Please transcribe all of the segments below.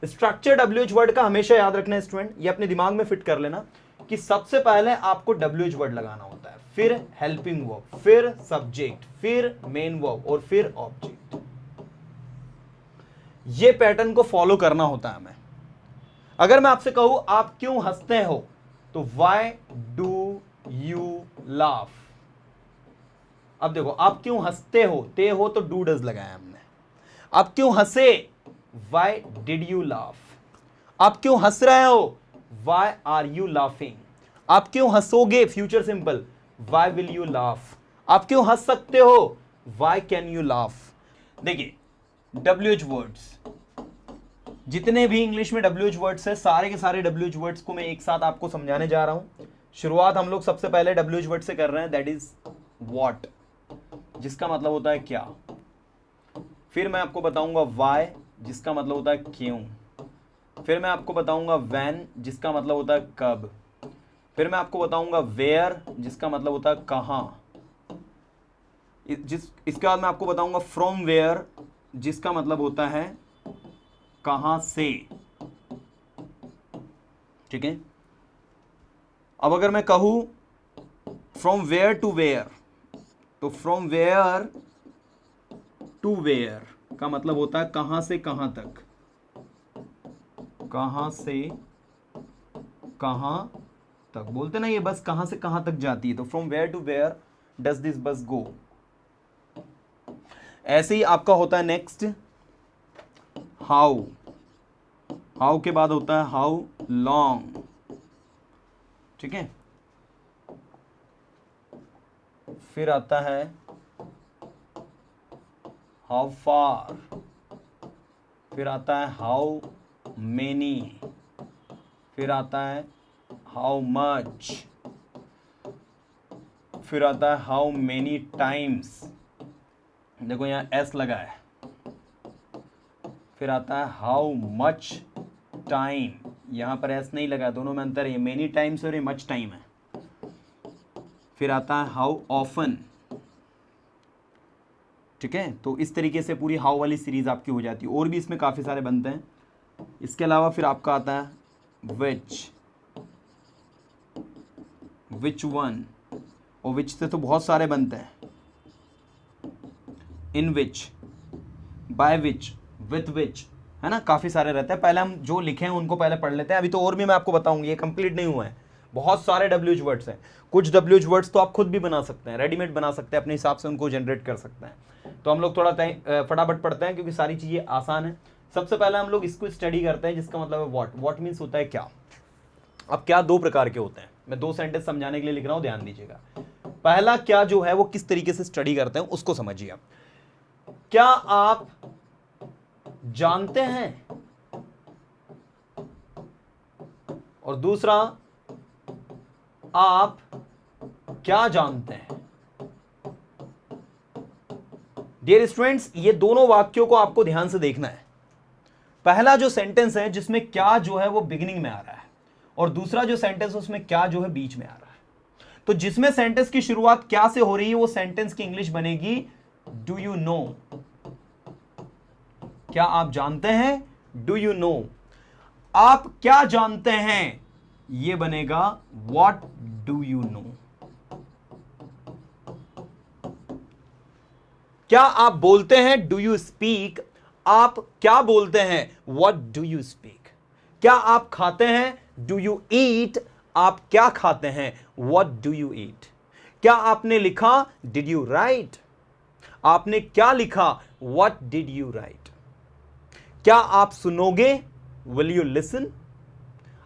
Structure WH word का हमेशा याद रखना है स्टूडेंट, ये अपने दिमाग में फिट कर लेना कि सबसे पहले आपको WH वर्ड लगाना होता है, फिर हेल्पिंग वर्ब, फिर सब्जेक्ट, फिर मेन वर्ब और फिर ऑब्जेक्ट। ये पैटर्न को फॉलो करना होता है हमें। अगर मैं आपसे कहूं आप क्यों हंसते हो, तो वाई डू यू लाफ। अब देखो, आप क्यों हंसते हो, ते हो तो डू डज लगाया हमने। आप क्यों हंसे, वाई डिड यू लाफ। आप क्यों हंस रहे हो, वाई आर यू लाफिंग। आप क्यों हंसोगे, future simple, why will you laugh. आप क्यों हंस सकते हो, वाई कैन यू लाफ। देखिए WH वर्ड्स, जितने भी इंग्लिश में WH वर्ड्स है, सारे के सारे WH वर्ड्स को मैं एक साथ आपको समझाने जा रहा हूं। शुरुआत हम लोग सबसे पहले WH वर्ड से कर रहे हैं, दैट इज व्हाट, जिसका मतलब होता है क्या। फिर मैं आपको बताऊंगा वाई, जिसका मतलब होता है क्यों। फिर मैं आपको बताऊंगा व्हेन, जिसका मतलब होता है कब। फिर मैं आपको बताऊंगा वेयर, जिसका मतलब होता है कहां। इसके बाद मैं आपको बताऊंगा फ्रॉम वेयर, जिसका मतलब होता है कहां से। ठीक है, अब अगर मैं कहूं फ्रॉम वेयर टू वेयर, तो फ्रॉम वेयर टू वेयर का मतलब होता है कहां से कहां तक। कहां से कहां तक बोलते ना, ये बस कहां से कहां तक जाती है, तो from where to where does this bus go. ऐसे ही आपका होता है नेक्स्ट हाउ। हाउ के बाद होता है हाउ लॉन्ग। ठीक है, फिर आता है हाउ फार। फिर आता है हाउ मेनी। फिर आता है हाउ मच। फिर आता है हाउ मेनी टाइम्स, देखो यहां एस लगा है। फिर आता है हाउ मच टाइम, यहां पर एस नहीं लगा, दोनों में अंतर है, मेनी टाइम्स और ये मच टाइम है। फिर आता है हाउ ऑफन। ठीक है, तो इस तरीके से पूरी हाउ वाली सीरीज आपकी हो जाती है, और भी इसमें काफी सारे बनते हैं। इसके अलावा फिर आपका आता है विच वन, और विच से तो बहुत सारे बनते हैं, इन विच, बाय विच, विथ विच, है ना, काफी सारे रहते हैं। पहले हम जो लिखे हैं उनको पहले पढ़ लेते हैं, अभी तो और भी मैं आपको बताऊंगी, ये कंप्लीट नहीं हुआ है, बहुत सारे WH वर्ड्स हैं। कुछ WH वर्ड्स तो आप खुद भी बना सकते हैं, रेडीमेड बना सकते हैं, अपने हिसाब से उनको जनरेट कर सकते हैं। तो हम लोग थोड़ा फटाफट पढ़ते हैं क्योंकि सारी चीजें आसान है। सबसे पहले हम लोग इसको स्टडी करते हैं, जिसका मतलब है व्हाट। व्हाट मीन्स होता है क्या। अब क्या दो प्रकार के होते हैं, मैं दो सेंटेंस समझाने के लिए लिख रहा हूं, ध्यान दीजिएगा। पहला क्या जो है वो किस तरीके से स्टडी करते हैं उसको समझिए आप। क्या आप जानते हैं, और दूसरा आप क्या जानते हैं। डियर स्टूडेंट्स, ये दोनों वाक्यों को आपको ध्यान से देखना है। पहला जो सेंटेंस है जिसमें क्या जो है वो बिगिनिंग में आ रहा है, और दूसरा जो सेंटेंस है उसमें क्या जो है बीच में आ रहा है। तो जिसमें सेंटेंस की शुरुआत क्या से हो रही है वो सेंटेंस की इंग्लिश बनेगी डू यू नो। क्या आप जानते हैं, डू यू नो। आप क्या जानते हैं, ये बनेगा व्हाट डू यू नो। क्या आप बोलते हैं, डू यू स्पीक। आप क्या बोलते हैं, व्हाट डू यू स्पीक। क्या आप खाते हैं, डू यू ईट। आप क्या खाते हैं, व्हाट डू यू ईट। क्या आपने लिखा, डिड यू राइट। आपने क्या लिखा, व्हाट डिड यू राइट। क्या आप सुनोगे, विल यू लिसन।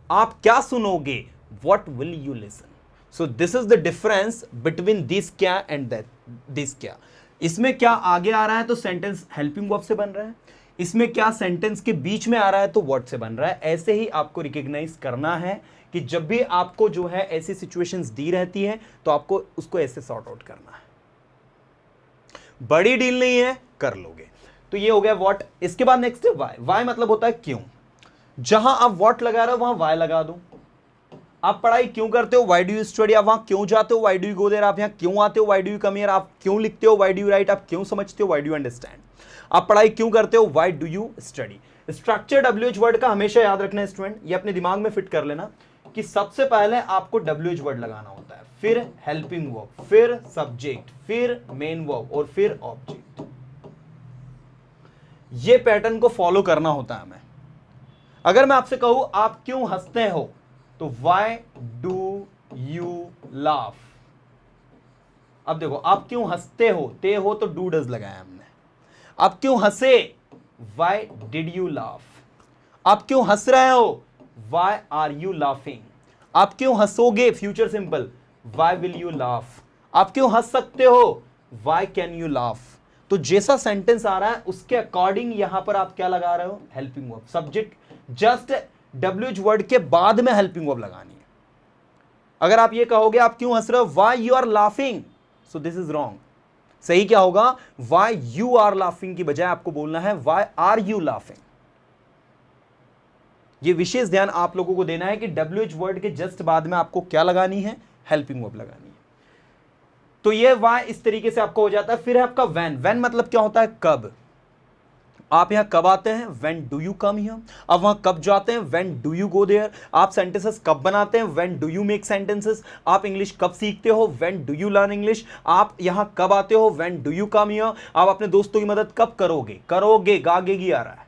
आप क्या सुनोगे, what will you listen. So this is the difference between this क्या एंड दैट दिस क्या। इसमें क्या आगे आ रहा है तो सेंटेंस हेल्पिंग वर्ब से बन रहा है, इसमें क्या सेंटेंस के बीच में आ रहा है तो व्हाट से बन रहा है। ऐसे ही आपको रिकॉग्नाइज करना है कि जब भी आपको जो है ऐसी सिचुएशंस दी रहती है तो आपको उसको ऐसे सॉर्ट आउट करना है। बड़ी डील नहीं है, कर लोगे। तो ये हो गया व्हाट। इसके बाद नेक्स्ट है वाई। वाई मतलब होता है क्यों। जहां आप व्हाट लगा रहे हो वहां वाई लगा दो, आप पढ़ाई क्यों करते हो, वाई डू यू स्टडी, आप वहां क्यों जाते हो, why do you go there, आप यहां क्यों आते हो, why do you come here, आप क्यों लिखते हो, वाई डू यू राइट, आप क्यों समझते हो, वाई डू यू अंडरस्टैंड। आप पढ़ाई क्यों करते हो, why do you study. Structure WH word का हमेशा याद रखना है स्टूडेंट, ये अपने दिमाग में फिट कर लेना कि सबसे पहले आपको WH वर्ड लगाना होता है, फिर हेल्पिंग वर्ब, फिर सब्जेक्ट, फिर मेन वर्ब और फिर ऑब्जेक्ट। ये पैटर्न को फॉलो करना होता है हमें। अगर मैं आपसे कहूं आप क्यों हंसते हो, तो वाई डू यू लाफ। अब देखो, आप क्यों हंसते हो, ते हो तो डू डज लगाया हमने। आप क्यों हंसे, वाई डिड यू लाफ। आप क्यों हंस रहे हो, वाई आर यू लाफिंग। आप क्यों हंसोगे, future simple, why will you laugh. आप क्यों हंस सकते हो, वाई कैन यू लाफ। तो जैसा सेंटेंस आ रहा है उसके अकॉर्डिंग यहां पर आप क्या लगा रहे हो, helping verb. Subject just WH word के बाद में हेल्पिंग वर्ब लगानी है। अगर आप ये कहोगे आप क्यों हंस रहे हो, why you are laughing, so this is wrong. सही क्या होगा, वाई यू आर लाफिंग की बजाय आपको बोलना है वाई आर यू लाफिंग। ये विशेष ध्यान आप लोगों को देना है कि WH वर्ड के जस्ट बाद में आपको क्या लगानी है, हेल्पिंग वर्ब लगानी है। तो ये वाई इस तरीके से आपको हो जाता है। फिर है आपका व्हेन। व्हेन मतलब क्या होता है, कब। आप यहां कब आते हैं, when do you come here. अब वहां कब जाते हैं, when do you go there. आप सेंटेंसेस कब बनाते हैं, when do you make sentences. आप इंग्लिश कब सीखते हो, when do you learn English. आप यहां कब आते हो, when do you come here. आप अपने दोस्तों की मदद कब करोगे, करोगे गागेगी आ रहा है,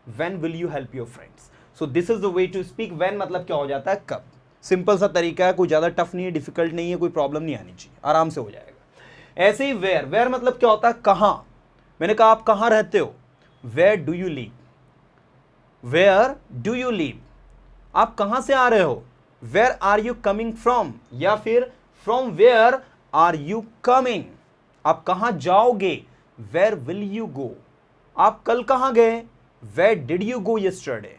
when will you help your friends. So this is the way to speak. When मतलब क्या हो जाता है, कब। सिंपल सा तरीका है, कोई ज्यादा टफ नहीं है, डिफिकल्ट नहीं है, कोई प्रॉब्लम नहीं आनी चाहिए, आराम से हो जाएगा। ऐसे ही वेयर। वेयर मतलब क्या होता है, कहां। मैंने कहा आप कहां रहते हो, where do you live. Where do you live, आप कहां से आ रहे हो, where are you coming from. या फिर from where are you coming, आप कहां जाओगे, वेयर विल यू गो। आप कल कहां गए, where did you go yesterday.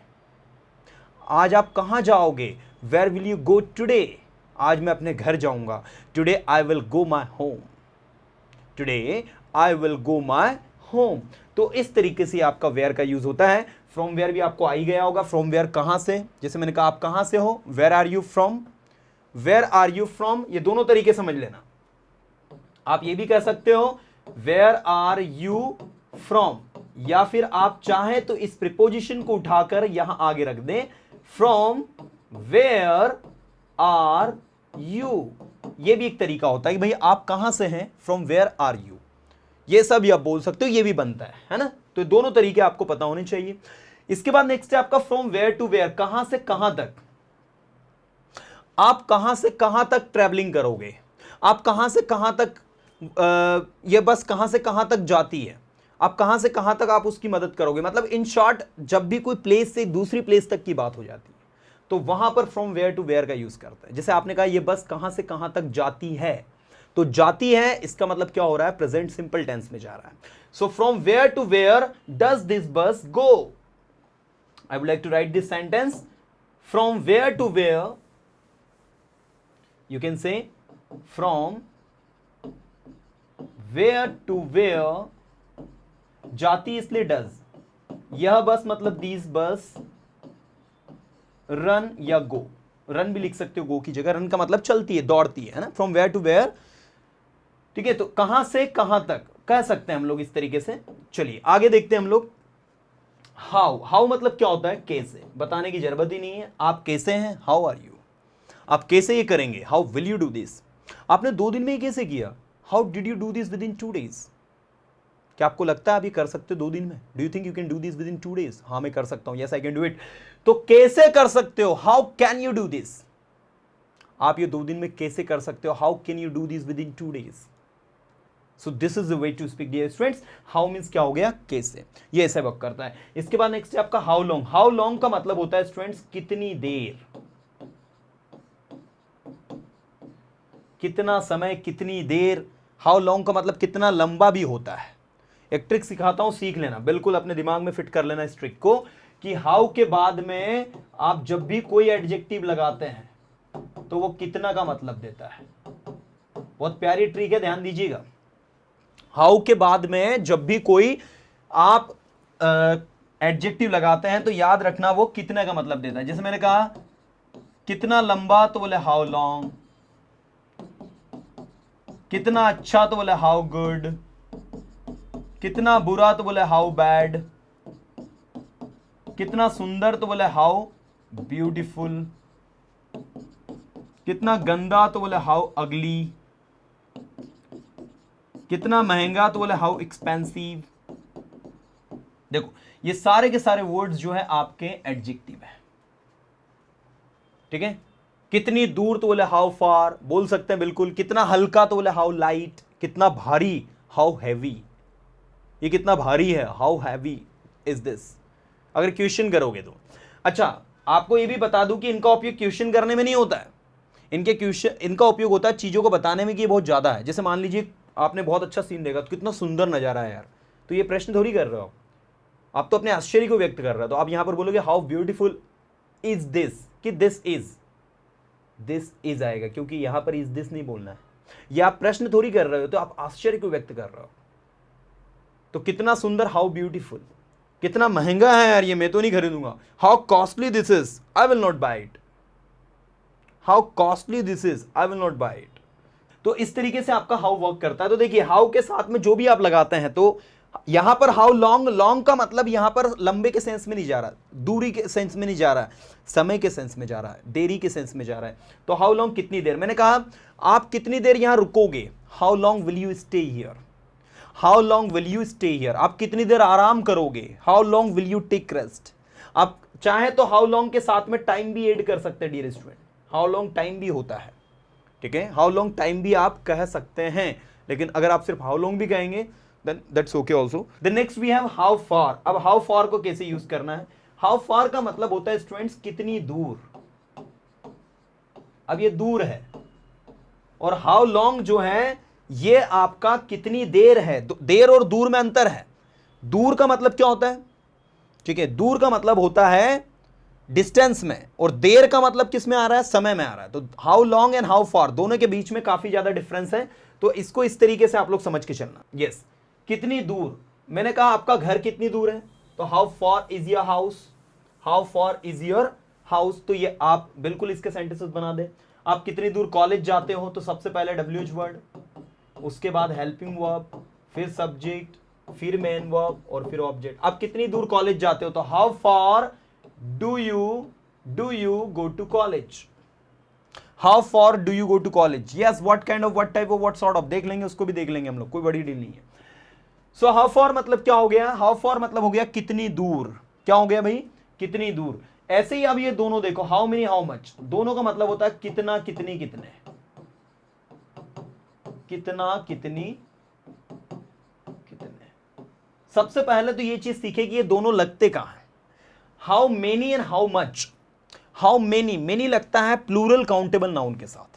आज आप कहां जाओगे, where will you go today. आज मैं अपने घर जाऊंगा, today I will go my home. Today I will go my home. तो इस तरीके से आपका वेयर का यूज होता है। फ्रॉम वेयर भी आपको आ ही गया होगा, फ्रॉम वेयर कहां से। जैसे मैंने कहा आप कहां से हो, where are you from, where are you from. ये दोनों तरीके समझ लेना। आप ये भी कह सकते हो वेयर आर यू फ्रॉम, या फिर आप चाहें तो इस प्रीपोजिशन को उठाकर यहां आगे रख दें, फ्रॉम वेयर आर यू। ये भी एक तरीका होता है कि भाई आप कहां से हैं, फ्रॉम वेयर आर यू। ये सब आप बोल सकते हो, ये भी बनता है ना। तो दोनों तरीके आपको पता होने चाहिए। इसके बाद नेक्स्ट है आपका फ्रॉम वेयर टू वेयर, कहां से कहां तक। आप कहां से कहां तक ट्रैवलिंग करोगे, आप कहां से कहां तक, ये बस कहां से कहां तक जाती है, आप कहां से कहां तक आप उसकी मदद करोगे। मतलब इन शॉर्ट जब भी कोई प्लेस से दूसरी प्लेस तक की बात हो जाती है तो वहां पर फ्रॉम वेयर टू वेयर का यूज करता है। जैसे आपने कहा ये बस कहां से कहां तक जाती है, तो जाती है इसका मतलब क्या हो रहा है, प्रेजेंट सिंपल टेंस में जा रहा है। So from where to where does this bus go. I would like to write this sentence, from where to where, you can say from where to where, जाती इसलिए डज, यह बस मतलब this बस, रन या गो। रन भी लिख सकते हो गो की जगह, रन का मतलब चलती है, दौड़ती है ना। फ्रॉम वेयर टू वेयर, ठीक है। तो कहां से कहां तक कह सकते हैं हम लोग इस तरीके से। चलिए आगे देखते हैं हम लोग। हाउ। हाउ मतलब क्या होता है, कैसे। बताने की जरूरत ही नहीं है, आप कैसे हैं, हाउ आर यू। आप कैसे ये करेंगे, how will you do this. आपने 2 दिन में ये कैसे किया, how did you do this within 2 days। क्या आपको लगता है आप ये कर सकते हो 2 दिन में, do you think you can do this within 2 days। हाँ मैं कर सकता हूं, yes I can do it. तो कैसे कर सकते हो, how can you do this. आप ये 2 दिन में कैसे कर सकते हो, how can you do this within 2 days। So this is the way to speak dear students. How means क्या हो गया, कैसे, ये ऐसे वर्क करता है। इसके बाद नेक्स्ट है आपका हाउ लॉन्ग। हाउ लॉन्ग का मतलब होता है स्टूडेंट्स कितनी देर, कितना समय, कितनी देर। हाउ लॉन्ग का मतलब कितना लंबा भी होता है। एक ट्रिक सिखाता हूं, सीख लेना, बिल्कुल अपने दिमाग में फिट कर लेना इस ट्रिक को, कि हाउ के बाद में आप जब भी कोई एडजेक्टिव लगाते हैं तो वो कितना का मतलब देता है। बहुत प्यारी ट्रिक है, ध्यान दीजिएगा। हाउ के बाद में जब भी कोई आप एडजेक्टिव लगाते हैं तो याद रखना वो कितने का मतलब देता है। जैसे मैंने कहा कितना लंबा तो बोले हाउ लॉन्ग, कितना अच्छा तो बोले हाउ गुड, कितना बुरा तो बोले हाउ बैड, कितना सुंदर तो बोले हाउ ब्यूटीफुल, कितना गंदा तो बोले हाउ अगली, कितना महंगा तो बोले हाउ एक्सपेंसिव। देखो ये सारे के सारे वर्ड्स जो है आपके एडजेक्टिव है, ठीक है। कितनी दूर तो बोले हाउ फार, बोल सकते हैं बिल्कुल। कितना हल्का तो बोले हाउ लाइट, कितना भारी हाउ हैवी, ये कितना भारी है हाउ हैवी इज दिस, अगर क्वेश्चन करोगे तो। अच्छा आपको ये भी बता दूं कि इनका उपयोग क्वेश्चन करने में नहीं होता है, इनका उपयोग होता है चीजों को बताने में कि ये बहुत ज्यादा है। जैसे मान लीजिए आपने बहुत अच्छा सीन देखा तो कितना सुंदर नजारा है यार, तो ये प्रश्न थोड़ी कर रहे हो आप तो अपने आश्चर्य को व्यक्त कर रहे हो। तो आप यहां पर बोलोगे हाउ ब्यूटीफुल इज दिस, कि दिस इज आएगा, क्योंकि यहां पर इज दिस नहीं बोलना है। ये आप प्रश्न थोड़ी कर रहे हो, तो आप आश्चर्य को व्यक्त कर रहे हो। तो कितना सुंदर हाउ ब्यूटीफुल, कितना महंगा है यार ये, मैं तो नहीं खरीदूंगा। How costly this is, I will not buy it, how costly this is, I will not buy it. तो इस तरीके से आपका हाउ वर्क करता है। तो देखिए हाउ के साथ में जो भी आप लगाते हैं, तो यहां पर हाउ लॉन्ग, लॉन्ग का मतलब यहां पर लंबे के सेंस में नहीं जा रहा, दूरी के सेंस में नहीं जा रहा है, समय के सेंस में जा रहा है, देरी के सेंस में जा रहा है। तो हाउ लॉन्ग कितनी देर, मैंने कहा आप कितनी देर यहां रुकोगे, how long will you stay here, how long will you stay here, आप कितनी देर आराम करोगे, how long will you take rest. आप चाहे तो हाउ लॉन्ग के साथ में टाइम भी ऐड कर सकते हैं dear student, how long time भी होता है, ठीक है। हाउ लॉन्ग टाइम भी आप कह सकते हैं, लेकिन अगर आप सिर्फ हाउ लॉन्ग भी कहेंगे then that's okay also. The next we have how far. अब how far को कैसे यूज करना है, how far का मतलब होता है स्टूडेंट्स कितनी दूर। अब ये दूर है, और how long जो है ये आपका कितनी देर है। देर और दूर में अंतर है। दूर का मतलब क्या होता है, ठीक है, दूर का मतलब होता है डिस्टेंस में, और देर का मतलब किस में आ रहा है, समय में आ रहा है। तो how long and how far दोनों के बीच में काफी ज्यादा डिफरेंस है, तो इसको इस तरीके से आप लोग समझ के चलना। यस, कितनी दूर, मैंने कहा आपका घर कितनी दूर है, तो how far is your house, how far is your house. तो ये आप बिल्कुल इसके सेंटेंसेस बना दे। आप कितनी दूर कॉलेज जाते हो, तो सबसे पहले WH वर्ड, उसके बाद हेल्पिंग वर्ब, फिर सब्जेक्ट, फिर मेन वर्ब और फिर ऑब्जेक्ट। आप कितनी दूर कॉलेज जाते हो, तो how far do you go to college, how far do you go to college. Yes, what kind of, what type of, what sort of, देख लेंगे, उसको भी देख लेंगे हम लोग, कोई बड़ी डील नहीं है। सो हाउ फार मतलब क्या हो गया, हाउ फार मतलब हो गया कितनी दूर। क्या हो गया भाई, कितनी दूर। ऐसे ही अब ये दोनों देखो, हाउ मेनी हाउ मच, दोनों का मतलब होता है कितना कितनी कितने, कितना कितनी कितने। सबसे पहले तो ये चीज सीखे कि ये दोनों लगते कहां हैं। How many and how much. How many, many लगता है प्लूरल काउंटेबल नाउन के साथ।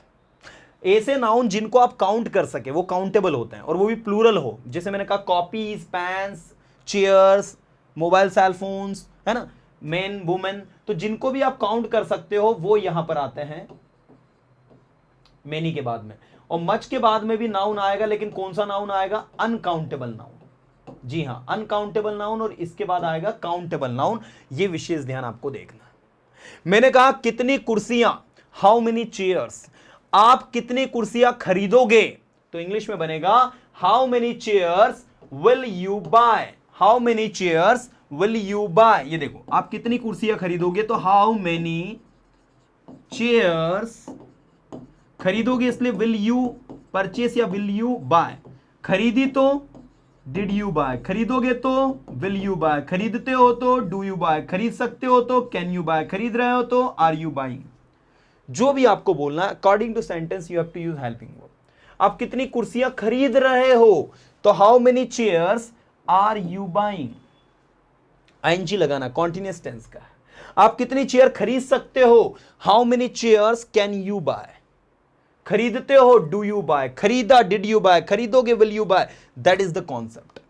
ऐसे नाउन जिनको आप काउंट कर सके वो काउंटेबल होते हैं, और वो भी प्लूरल हो। जैसे मैंने कहा copies, pens, chairs, mobile, cell phones, है ना, मेन, वुमेन, तो जिनको भी आप काउंट कर सकते हो वो यहां पर आते हैं मेनी के बाद में। और मच के बाद में भी नाउन आएगा, लेकिन कौन सा नाउन आएगा, अनकाउंटेबल नाउन। जी हां, अनकाउंटेबल नाउन, और इसके बाद आएगा काउंटेबल नाउन। ये विशेष ध्यान आपको देखना है। मैंने कहा कितनी कुर्सियां, हाउ मेनी चेयर्स। आप कितनी कुर्सियां खरीदोगे, तो इंग्लिश में बनेगा how many chairs will you buy, how many chairs will you buy. ये देखो, आप कितनी कुर्सियां खरीदोगे, तो हाउ मेनी चेयर्स खरीदोगे, इसलिए विल यू परचेस या विल यू बाय। खरीदी तो डिड यू बाय, खरीदोगे तो विल यू बाय, खरीदते हो तो डू यू बाय, खरीद सकते हो तो कैन यू बाय, खरीद रहे हो तो आर यू बाइंग। जो भी आपको बोलना है according to sentence you have to use helping verb. आप कितनी कुर्सियां खरीद रहे हो, तो how many chairs are you buying. ING लगाना, कॉन्टिन्यूअस टेंस का। आप कितनी चेयर खरीद सकते हो, how many chairs can you buy. खरीदते हो, डू यू बाय, खरीदा, डिड यू बाय, खरीदोगे, will you buy. That is the concept.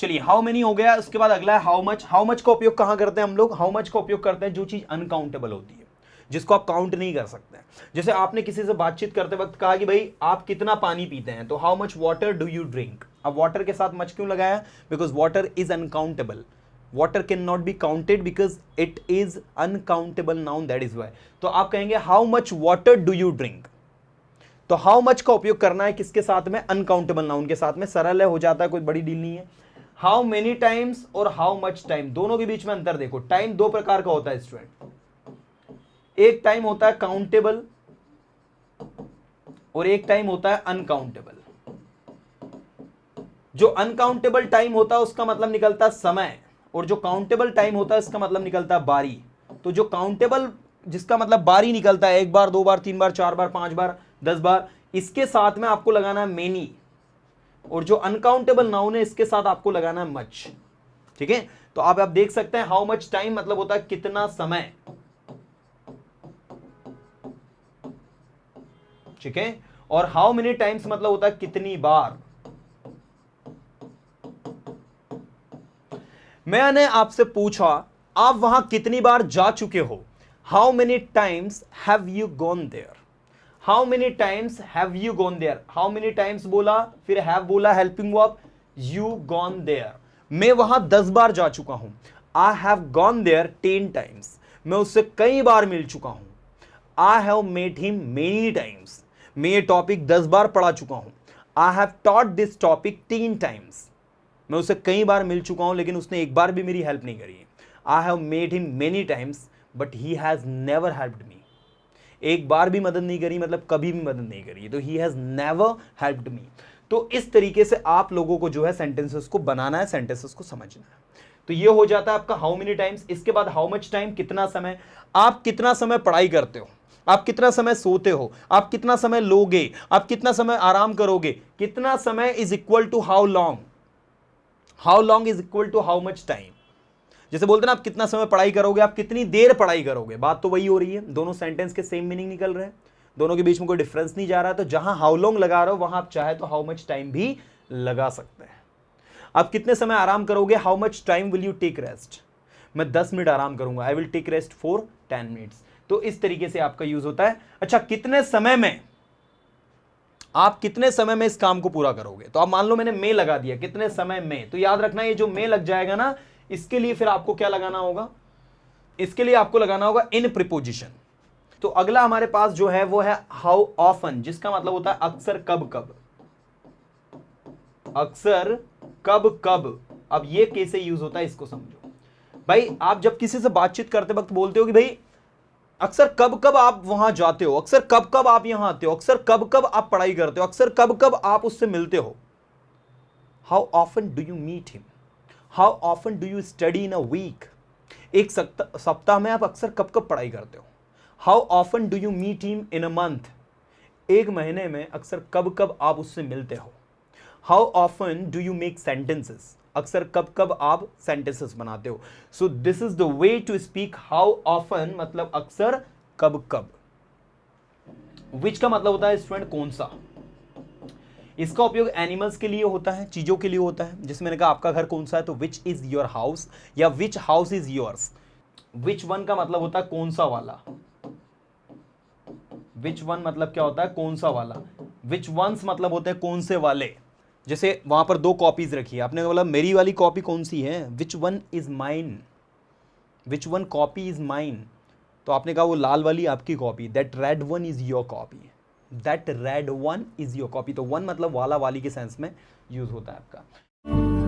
चलिए, हाउ मेनी हो गया। उसके बाद अगला है हाउ मच। हाउ मच का उपयोग कहां करते हैं हम लोग, हाउ मच का उपयोग करते हैं जो चीज अनकाउंटेबल होती है, जिसको आप काउंट नहीं कर सकते। जैसे आपने किसी से बातचीत करते वक्त कहा कि भाई आप कितना पानी पीते हैं, तो how much water do you drink. अब वाटर के साथ मच क्यों लगाया, because water is uncountable, water can not be counted because it is uncountable noun, that is why. तो आप कहेंगे how much water do you drink, तो how much का उपयोग करना है किसके साथ में, अनकाउंटेबल नाउन के साथ में, सरल है, हो जाता है, कोई बड़ी डील नहीं है। हाउ मेनी टाइम्स और हाउ मच टाइम, दोनों के बीच में अंतर देखो। टाइम दो प्रकार का होता है स्टूडेंट, एक टाइम होता है काउंटेबल और एक टाइम होता है अनकाउंटेबल। जो अनकाउंटेबल टाइम होता है उसका मतलब निकलता है समय, और जो काउंटेबल टाइम होता है इसका मतलब निकलता है बारी। तो जो काउंटेबल जिसका मतलब बारी निकलता है, एक बार, दो बार, तीन बार, चार बार, पांच बार, 10 बार, इसके साथ में आपको लगाना है मेनी, और जो अनकाउंटेबल नाउन है इसके साथ आपको लगाना है मच। ठीक है, तो आप देख सकते हैं हाउ मच टाइम मतलब होता है कितना समय। ठीक है, और हाउ मेनी टाइम्स मतलब होता है कितनी बार। मैंने आपसे पूछा आप वहां कितनी बार जा चुके हो, how many times have you gone there, how many times have you gone there, how many times बोला, फिर हैव बोला, helping verb, you gone there. मैं वहां 10 बार जा चुका हूं, I have gone there 10 times, मैं उससे कई बार मिल चुका हूं। I have met him many times, मैं ये टॉपिक 10 बार पढ़ा चुका हूं। I have taught this topic 10 times, मैं उससे कई बार मिल चुका हूं लेकिन उसने एक बार भी मेरी हेल्प नहीं करी है। I have made him many times but he has never helped me, एक बार भी मदद नहीं करी मतलब कभी भी मदद नहीं करी, तो he has never helped me. तो इस तरीके से आप लोगों को जो है सेंटेंसेस को बनाना है, सेंटेंसेस को समझना है। तो ये हो जाता है आपका हाउ मेनी टाइम्स। इसके बाद हाउ मच टाइम, कितना समय, आप कितना समय पढ़ाई करते हो, आप कितना समय सोते हो, आप कितना समय लोगे, आप कितना समय आराम करोगे, कितना समय is equal to how long, how long is equal to how much time. जैसे बोलते हैं ना आप कितना समय पढ़ाई करोगे, आप कितनी देर पढ़ाई करोगे, बात तो वही हो रही है, दोनों सेंटेंस के सेम मीनिंग निकल रहे हैं, दोनों के बीच में कोई डिफरेंस नहीं जा रहा है। तो जहां हाउ लॉन्ग लगा रहे हो वहां आप चाहे तो हाउ मच टाइम भी लगा सकते हैं। आप कितने समय आराम करोगे, how much time will you take rest, मैं 10 मिनट आराम करूंगा, I will take rest for 10 minutes. तो इस तरीके से आपका यूज होता है। अच्छा, कितने समय में, आप कितने समय में इस काम को पूरा करोगे, तो आप मान लो मैंने मे लगा दिया, कितने समय में, तो याद रखना ये जो मे लग जाएगा ना, इसके लिए फिर आपको क्या लगाना होगा, इसके लिए आपको लगाना होगा इन प्रीपोजिशन। तो अगला हमारे पास जो है वो है हाउ ऑफन, जिसका मतलब होता है अक्सर कब कब, अक्सर कब कब। अब ये कैसे यूज होता है इसको समझो भाई। आप जब किसी से बातचीत करते वक्त बोलते हो कि भाई अक्सर कब कब आप वहां जाते हो, अक्सर कब कब आप यहां आते हो, अक्सर कब कब आप पढ़ाई करते हो, अक्सर कब कब आप उससे मिलते हो। How often do you meet him, how often do you study in a week, एक सप्ताह में आप अक्सर कब कब पढ़ाई करते हो। How often do you meet him in a month, एक महीने में अक्सर कब कब आप उससे मिलते हो। How often do you make sentences, अक्सर कब कब आप सेंटेंसेस बनाते हो। So this is the way to speak how often, मतलब अक्सर कब कब। विच का मतलब होता है स्टूडेंट कौन सा। इसका उपयोग एनिमल्स के लिए होता है, चीजों के लिए होता है। जैसे मैंने कहा आपका घर कौन सा है, तो विच इज योर हाउस, या विच house is yours. Which one का मतलब होता है कौन सा वाला, विच वन मतलब क्या होता है, कौन सा वाला। विच वंस मतलब होते हैं कौन से वाले। जैसे वहां पर 2 कॉपीज रखी है, आपने बोला मेरी वाली कॉपी कौन सी है, which one is mine, which one copy is mine. तो आपने कहा वो लाल वाली आपकी copy, that red one is your copy, that red one is your copy. तो वन मतलब वाला वाली के सेंस में यूज होता है आपका।